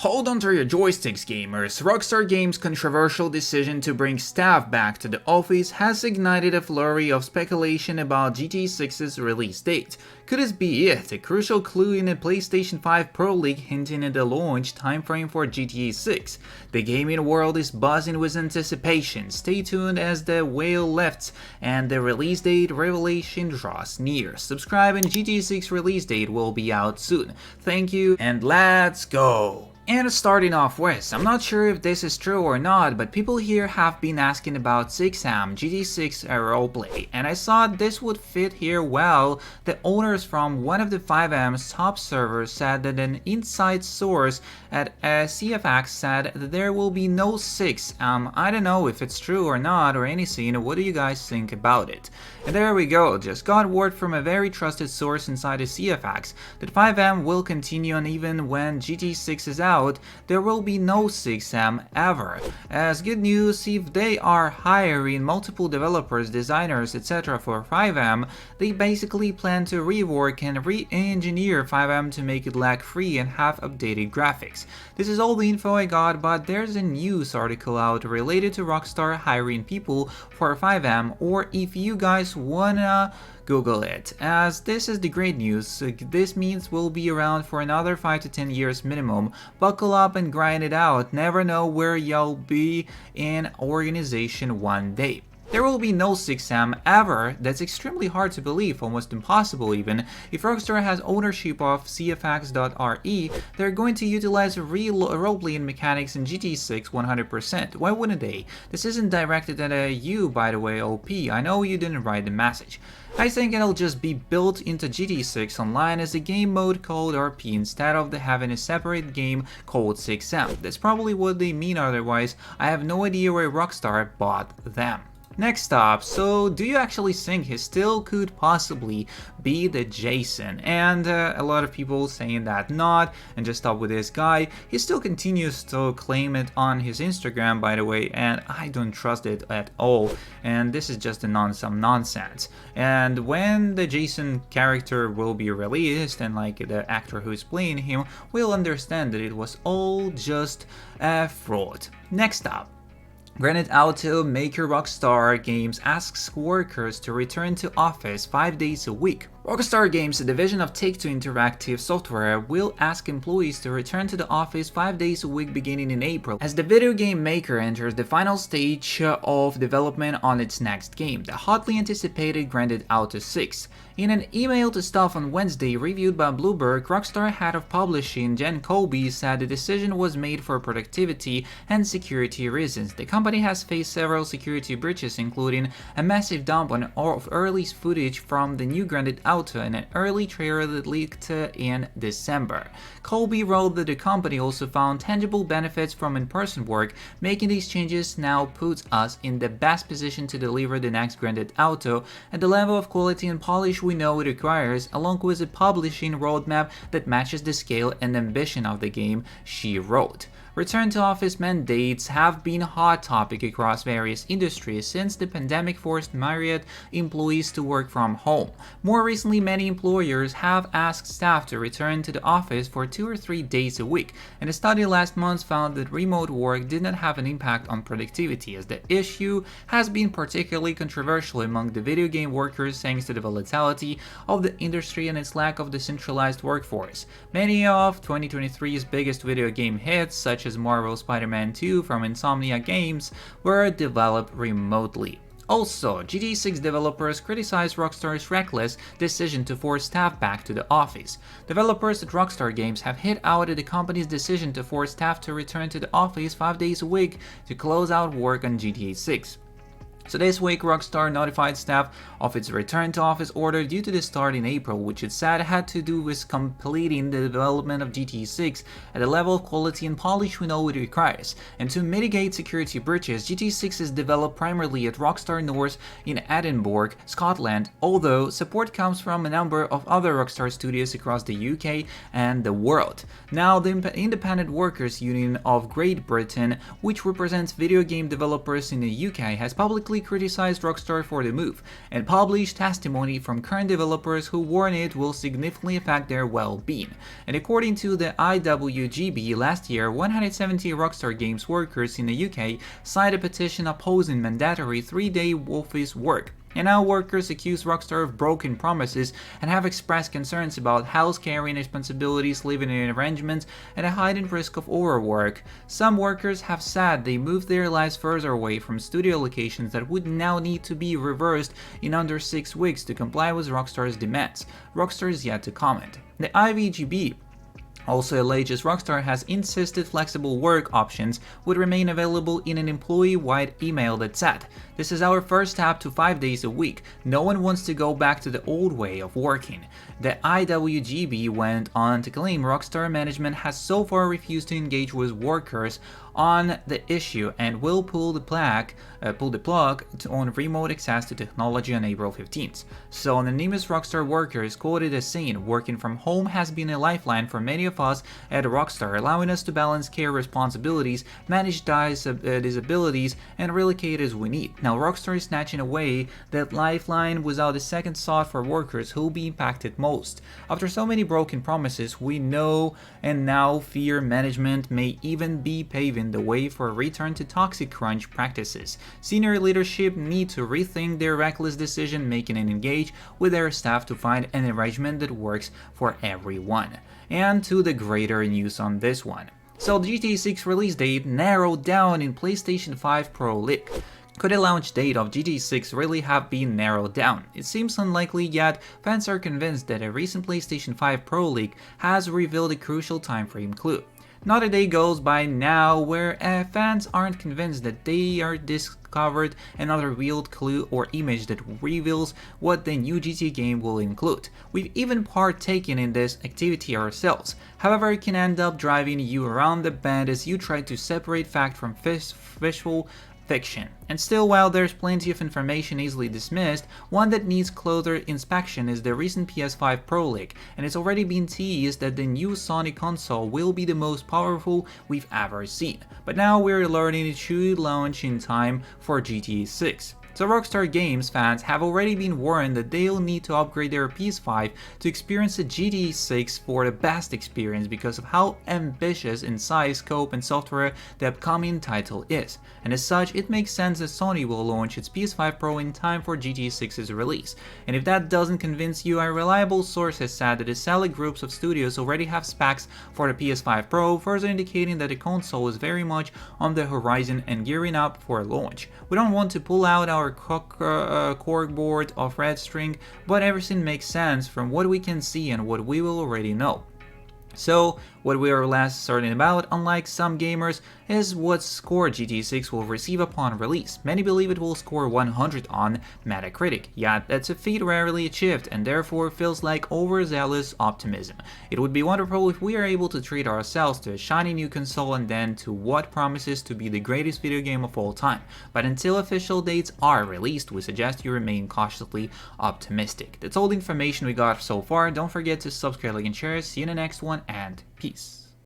Hold on to your joysticks, gamers. Rockstar Games' controversial decision to bring staff back to the office has ignited a flurry of speculation about GTA 6's release date. Could this be it? A crucial clue in a PlayStation 5 Pro leak hinting at the launch timeframe for GTA 6. The gaming world is buzzing with anticipation. Stay tuned as the whale lifts and the release date revelation draws near. Subscribe and GTA 6 release date will be out soon. Thank you and let's go! And starting off with, I'm not sure if this is true or not, but people here have been asking about 6am GTA 6 roleplay, and I thought this would fit here well. The owners from one of the 5am's top servers said that an inside source at CFX said that there will be no 6am. I don't know if it's true or not or anything. What do you guys think about it? And there we go, just got word from a very trusted source inside the CFX that 5am will continue, and even when GTA 6 is out, there will be no 6am ever. As good news, if they are hiring multiple developers, designers, etc. for 5am, they basically plan to rework and re-engineer 5am to make it lag-free and have updated graphics. This is all the info I got, but there's a news article out related to Rockstar hiring people for 5am, or if you guys wanna Google it, as this is the great news. This means we'll be around for another 5 to 10 years minimum. Buckle up and grind it out. Never know where you'll be in organization one day. There will be no 6am ever. That's extremely hard to believe, almost impossible even. If Rockstar has ownership of CFX.RE, they're going to utilize real roleplaying mechanics in GTA 6 100%. Why wouldn't they? This isn't directed at you, by the way, OP. I know you didn't write the message. I think it'll just be built into GTA 6 Online as a game mode called RP instead of having a separate game called 6am. That's probably what they mean, otherwise I have no idea where Rockstar bought them. Next up, so do you actually think he still could possibly be the Jason? And a lot of people saying that not, and just stop with this guy. He still continues to claim it on his Instagram, by the way, and I don't trust it at all. And this is just some nonsense. And when the Jason character will be released, and like the actor who is playing him will understand that it was all just a fraud. Next up. Grand Theft Auto maker Rockstar Games asks workers to return to office 5 days a week. Rockstar Games, a division of Take-Two Interactive Software, will ask employees to return to the office 5 days a week beginning in April, as the video game maker enters the final stage of development on its next game, the hotly anticipated Grand Theft Auto 6. In an email to staff on Wednesday reviewed by Bloomberg, Rockstar head of publishing Jen Colby said the decision was made for productivity and security reasons. The company has faced several security breaches, including a massive dump of early footage from the new Grand Theft Auto and an early trailer that leaked in December. Colby wrote that the company also found tangible benefits from in-person work. Making these changes now puts us in the best position to deliver the next Grand Theft Auto at the level of quality and polish we know it requires, along with a publishing roadmap that matches the scale and ambition of the game, she wrote. Return to office mandates have been a hot topic across various industries since the pandemic forced myriad employees to work from home. More recently, many employers have asked staff to return to the office for 2 or 3 days a week, and a study last month found that remote work did not have an impact on productivity, as the issue has been particularly controversial among the video game workers thanks to the volatility of the industry and its lack of decentralized workforce. Many of 2023's biggest video game hits, such as Marvel's Spider-Man 2 from Insomnia Games, were developed remotely. Also, GTA 6 developers criticized Rockstar's reckless decision to force staff back to the office. Developers at Rockstar Games have hit out at the company's decision to force staff to return to the office 5 days a week to close out work on GTA 6. So this week, Rockstar notified staff of its return to office order due to the start in April, which it said had to do with completing the development of GTA 6 at the level of quality and polish we know it requires. And to mitigate security breaches, GTA 6 is developed primarily at Rockstar North in Edinburgh, Scotland, although support comes from a number of other Rockstar studios across the UK and the world. Now, the Independent Workers Union of Great Britain, which represents video game developers in the UK, has publicly publicly criticized Rockstar for the move, and published testimony from current developers who warn it will significantly affect their well-being. And according to the IWGB, last year 170 Rockstar Games workers in the UK signed a petition opposing mandatory 3-day office work. And now workers accuse Rockstar of broken promises and have expressed concerns about house carrying responsibilities, living arrangements, and a heightened risk of overwork. Some workers have said they moved their lives further away from studio locations that would now need to be reversed in under 6 weeks to comply with Rockstar's demands. Rockstar is yet to comment. The IWGB also alleges Rockstar has insisted flexible work options would remain available in an employee-wide email that said, "This is our first step to 5 days a week. No one wants to go back to the old way of working." The IWGB went on to claim Rockstar management has so far refused to engage with workers on the issue and will pull the plug on remote access to technology on April 15th. So anonymous Rockstar workers quoted as saying, "Working from home has been a lifeline for many of us at Rockstar, allowing us to balance care responsibilities, manage disabilities, and relocate as we need. Now Rockstar is snatching away that lifeline without a second thought for workers who will be impacted most. After so many broken promises, we know and now fear management may even be paving the way for a return to toxic crunch practices. Senior leadership need to rethink their reckless decision making and engage with their staff to find an arrangement that works for everyone." And to the greater news on this one. So the GTA 6 release date narrowed down in PlayStation 5 Pro leak. Could a launch date of GTA 6 really have been narrowed down? It seems unlikely, yet fans are convinced that a recent PlayStation 5 Pro leak has revealed a crucial timeframe clue. Not a day goes by now where fans aren't convinced that they are discovered another revealed clue or image that reveals what the new GTA game will include. We've even partaken in this activity ourselves. However, it can end up driving you around the bend as you try to separate fact from visual fiction. And still, while there's plenty of information easily dismissed, one that needs closer inspection is the recent PS5 Pro leak, and it's already been teased that the new Sony console will be the most powerful we've ever seen. But now we're learning it should launch in time for GTA 6. So Rockstar Games fans have already been warned that they'll need to upgrade their PS5 to experience the GTA 6 for the best experience because of how ambitious in size, scope, and software the upcoming title is. And as such, it makes sense that Sony will launch its PS5 Pro in time for GTA 6's release. And if that doesn't convince you, a reliable source has said that a select groups of studios already have specs for the PS5 Pro, further indicating that the console is very much on the horizon and gearing up for launch. We don't want to pull out our corkboard of red string, but everything makes sense from what we can see and what we will already know. So, what we are less certain about, unlike some gamers, is what score GTA 6 will receive upon release. Many believe it will score 100 on Metacritic, yet that's a feat rarely achieved and therefore feels like overzealous optimism. It would be wonderful if we are able to treat ourselves to a shiny new console and then to what promises to be the greatest video game of all time. But until official dates are released, we suggest you remain cautiously optimistic. That's all the information we got so far. Don't forget to subscribe, like, and share. See you in the next one, and peace.